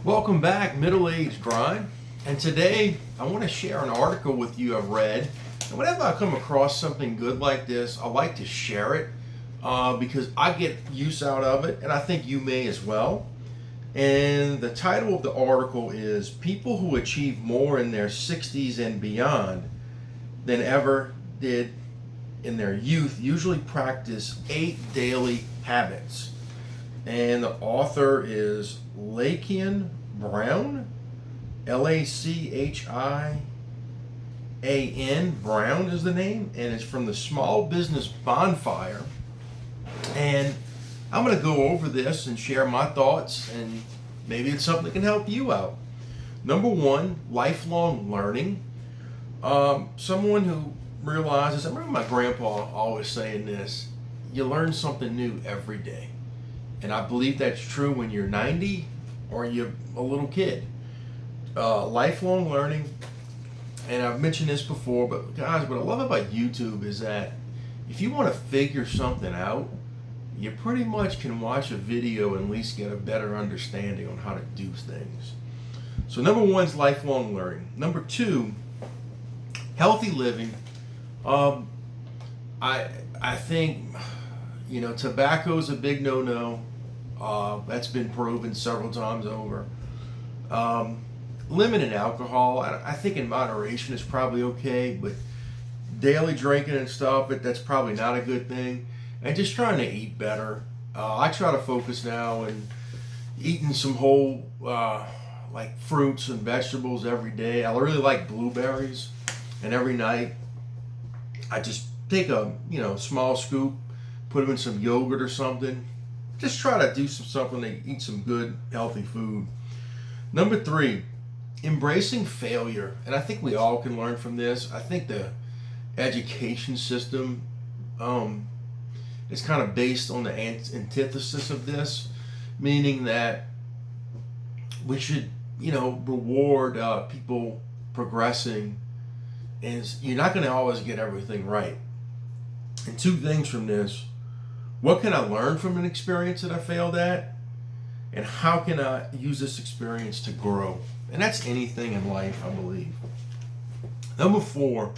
Welcome back, Middle Age Grind. And today I want to share an article with you I've read. And whenever I come across something good like this, I like to share it because I get use out of it, and I think you may as well. And the title of the article is People Who Achieve More in Their 60s and Beyond Than Ever Did in Their Youth Usually Practice 8 Daily Habits. And the author is Lachian Brown, Lachian. Brown is the name, and it's from the Small Business Bonfire. And I'm going to go over this and share my thoughts, and maybe it's something that can help you out. Number one, lifelong learning. Someone who realizes, I remember my grandpa always saying this, you learn something new every day. And I believe that's true when you're 90 or you're a little kid. Lifelong learning, and I've mentioned this before, but guys, what I love about YouTube is that if you want to figure something out, you pretty much can watch a video and at least get a better understanding on how to do things. So number one is lifelong learning. Number two, healthy living. I think tobacco is a big no-no. That's been proven several times over. Limited alcohol, I think in moderation is probably okay, but daily drinking and stuff, that's probably not a good thing. And just trying to eat better. I try to focus now and eating some whole like fruits and vegetables every day. I really like blueberries, and every night I just take a small scoop, put them in some yogurt or something. Just try to do something to eat some good, healthy food. Number three, embracing failure. And I think we all can learn from this. I think the education system is kind of based on the antithesis of this, meaning that we should, reward people progressing. And you're not going to always get everything right. And two things from this. What can I learn from an experience that I failed at? And how can I use this experience to grow? And that's anything in life, I believe. Number four,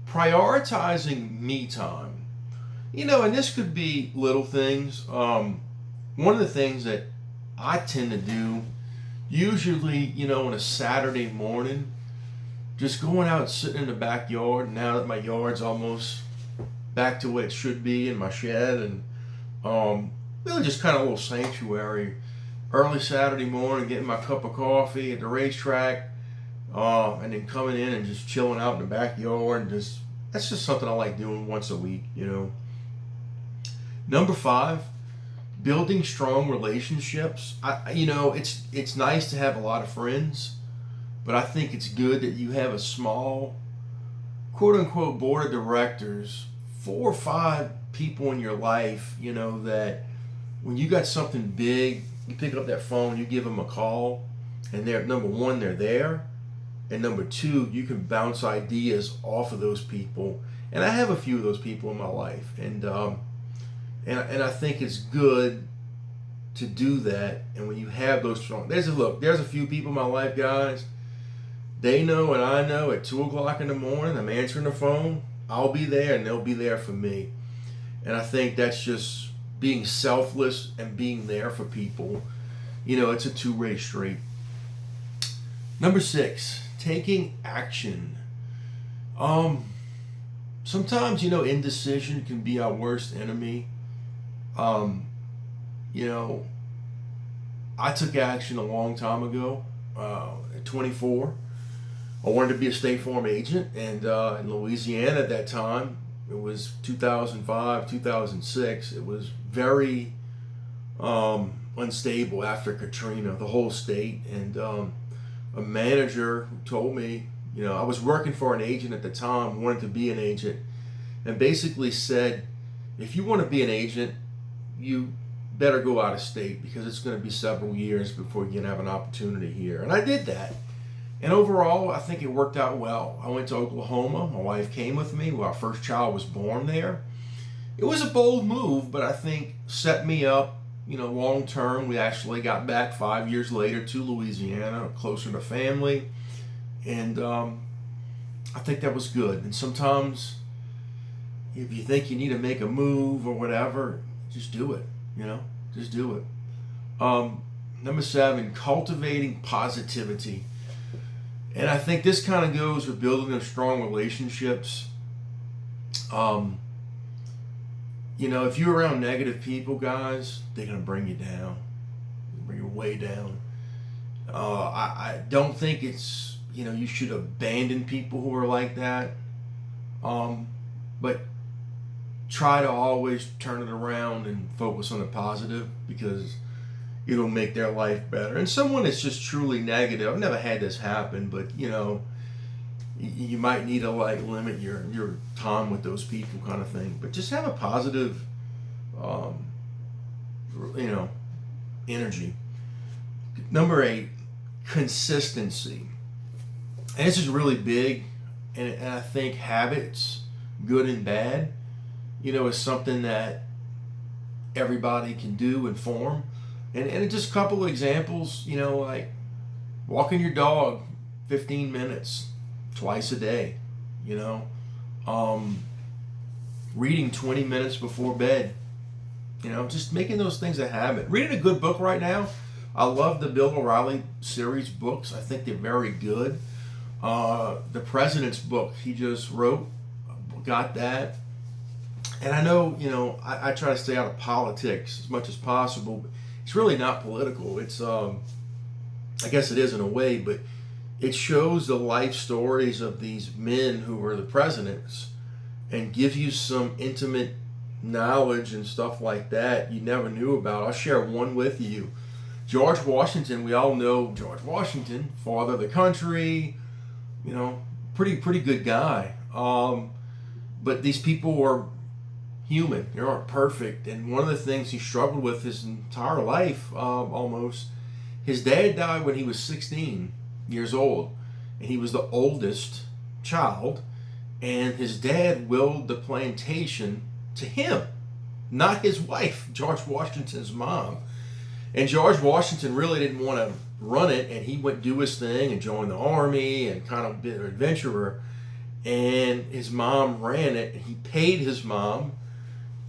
prioritizing me time. And this could be little things. One of the things that I tend to do, usually, on a Saturday morning, just going out and sitting in the backyard, now that my yard's almost back to what it should be in my shed, and really just kind of a little sanctuary. Early Saturday morning, getting my cup of coffee at the racetrack, and then coming in and just chilling out in the backyard, and that's just something I like doing once a week. Number five, building strong relationships. It's nice to have a lot of friends, but I think it's good that you have a small, quote unquote, board of directors, 4 or 5 people in your life, that when you got something big, you pick up that phone, you give them a call, and they're, number one, they're there, and number two, you can bounce ideas off of those people. And I have a few of those people in my life, and I think it's good to do that. And when you have those strong, there's a few people in my life, guys. They know and I know at 2 o'clock in the morning, I'm answering the phone. I'll be there, and they'll be there for me. And I think that's just being selfless and being there for people. It's a two-way street. Number 6, taking action. Sometimes, indecision can be our worst enemy. I took action a long time ago, at 24. I wanted to be a State Farm agent, and in Louisiana at that time, it was 2005, 2006. It was very unstable after Katrina, the whole state. And a manager told me, I was working for an agent at the time, wanted to be an agent, and basically said, if you want to be an agent, you better go out of state because it's going to be several years before you can have an opportunity here. And I did that. And overall, I think it worked out well. I went to Oklahoma. My wife came with me. Our first child was born there. It was a bold move, but I think set me up, long term, we actually got back 5 years later to Louisiana, closer to family, and I think that was good. And sometimes, if you think you need to make a move or whatever, just do it. Just do it. Number 7, cultivating positivity. And I think this kind of goes with building of strong relationships. If you're around negative people, guys, they're going to bring you down. Bring you way down. I don't think it's, you should abandon people who are like that. But try to always turn it around and focus on the positive, because it'll make their life better. And someone that's just truly negative, I've never had this happen, but you might need to limit your time with those people, kind of thing. But just have a positive energy. Number 8, consistency. And this is really big, and I think habits, good and bad, is something that everybody can do and form. And just a couple of examples, like walking your dog 15 minutes twice a day, reading 20 minutes before bed, just making those things a habit. Reading a good book right now. I love the Bill O'Reilly series books. I think they're very good. The President's book he just wrote, got that. And I know, I try to stay out of politics as much as possible, but it's really not political. It's, I guess it is in a way, but it shows the life stories of these men who were the presidents and gives you some intimate knowledge and stuff like that you never knew about. I'll share one with you. George Washington, we all know George Washington, father of the country, pretty good guy. But these people were human. They aren't perfect. And one of the things he struggled with his entire life, almost, his dad died when he was 16 years old. And he was the oldest child. And his dad willed the plantation to him, not his wife, George Washington's mom. And George Washington really didn't want to run it, and he went do his thing and joined the army and kind of been an adventurer. And his mom ran it, and he paid his mom.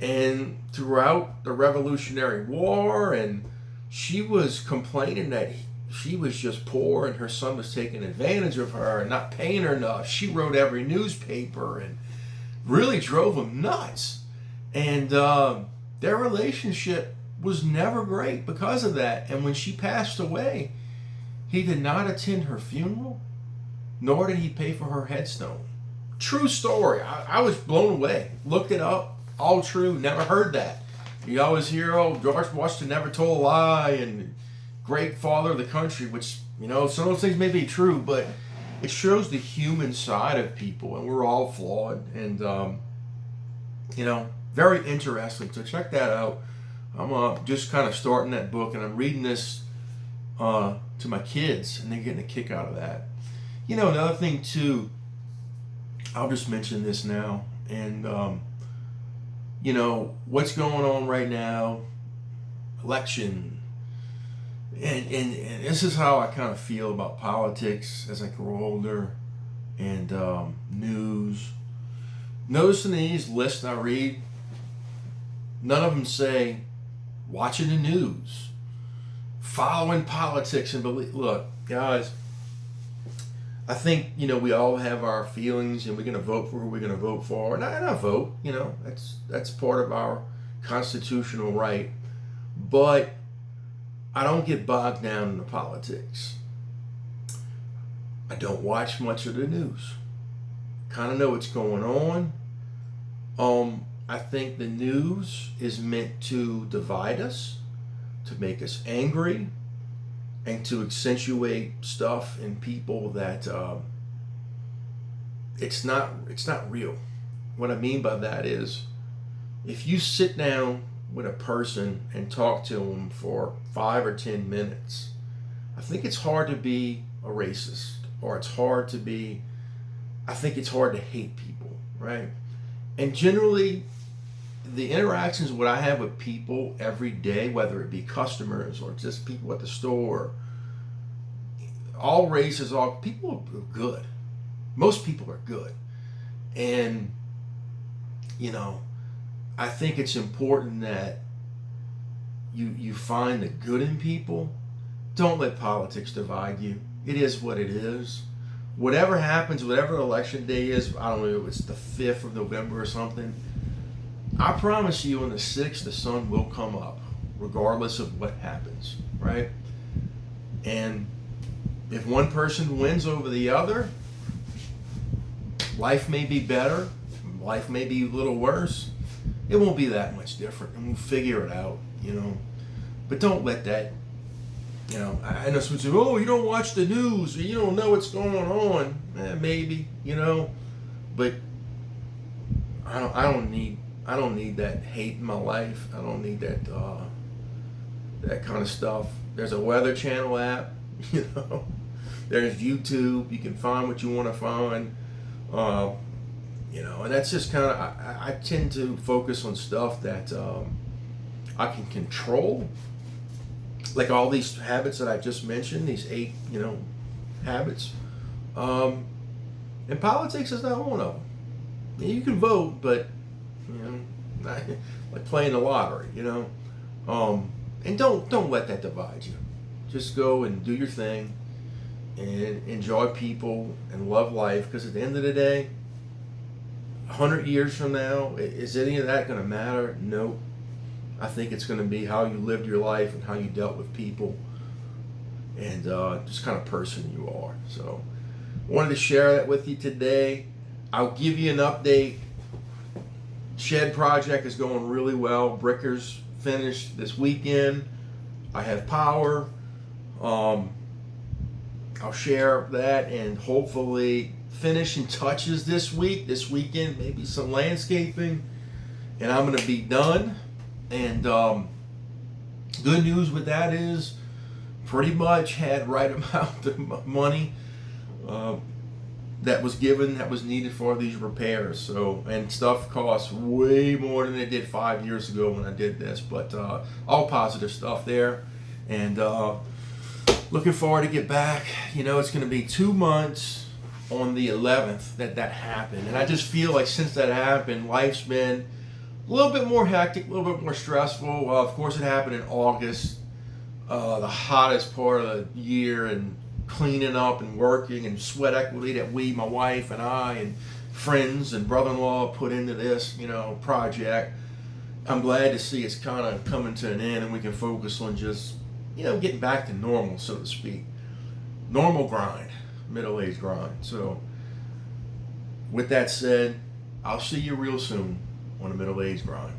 And throughout the Revolutionary War, and she was complaining that she was just poor and her son was taking advantage of her and not paying her enough. She wrote every newspaper and really drove him nuts. And their relationship was never great because of that. And when she passed away, he did not attend her funeral, nor did he pay for her headstone. True story. I was blown away. Looked it up. All true. Never heard that. You always hear, George Washington never told a lie and great father of the country, which, some of those things may be true, but it shows the human side of people, and we're all flawed. And, very interesting. So check that out. I'm just kind of starting that book, and I'm reading this to my kids, and they're getting a kick out of that. Another thing, too, I'll just mention this now, and, what's going on right now, election, and this is how I kind of feel about politics as I grow older, and news. Notice in these lists I read, none of them say watching the news, following politics, and believe. Look, guys, I think, we all have our feelings, and we're going to vote for who we're going to vote for. And I vote, that's part of our constitutional right. But I don't get bogged down in the politics. I don't watch much of the news. Kind of know what's going on. I think the news is meant to divide us, to make us angry, and to accentuate stuff in people that it's not real. What I mean by that is, if you sit down with a person and talk to them for 5 or 10 minutes, I think it's hard to be a racist, or I think it's hard to hate people, right? And generally, the interactions what I have with people every day, whether it be customers or just people at the store, all races, all people are good. Most people are good, and you know, I think it's important that you find the good in people. Don't let politics divide you. It is what it is. Whatever happens, whatever election day is, I don't know if it's the 5th of November or something, I promise you on the 6th, the sun will come up, regardless of what happens, right? And if one person wins over the other, life may be better, life may be a little worse. It won't be that much different, and we'll figure it out, you know. But don't let that, you know, I know someone say, oh, you don't watch the news, or you don't know what's going on. Maybe, you know, but I don't need that hate in my life. I don't need that that kind of stuff. There's a Weather Channel app, you know. There's YouTube. You can find what you want to find. You know, and that's just kind of, I tend to focus on stuff that I can control, like all these habits that I just mentioned, these 8, you know, habits. And politics is not one of them. You can vote, but, you know, not, like playing the lottery, you know. And don't let that divide you. Just go and do your thing and enjoy people and love life, because at the end of the day, 100 years from now, is any of that going to matter? Nope. I think it's going to be how you lived your life and how you dealt with people and just kind of person you are. So I wanted to share that with you today. I'll give you an update. Shed project is going really well. Brickers finished this weekend. I have power. I'll share that, and hopefully finishing touches this weekend, maybe some landscaping, and I'm going to be done. And good news with that is pretty much had right amount of money that was given, that was needed for these repairs. So, and stuff costs way more than it did 5 years ago when I did this, but all positive stuff there. And looking forward to get back. You know, it's going to be 2 months on the 11th that happened, and I just feel like since that happened, life's been a little bit more hectic, a little bit more stressful. Of course, it happened in August, the hottest part of the year, and cleaning up and working and sweat equity that my wife and I and friends and brother-in-law put into this, you know, project. I'm glad to see it's kind of coming to an end, and we can focus on just, you know, getting back to normal, so to speak. Normal grind, middle-aged grind. So with that said, I'll see you real soon on a middle-aged grind.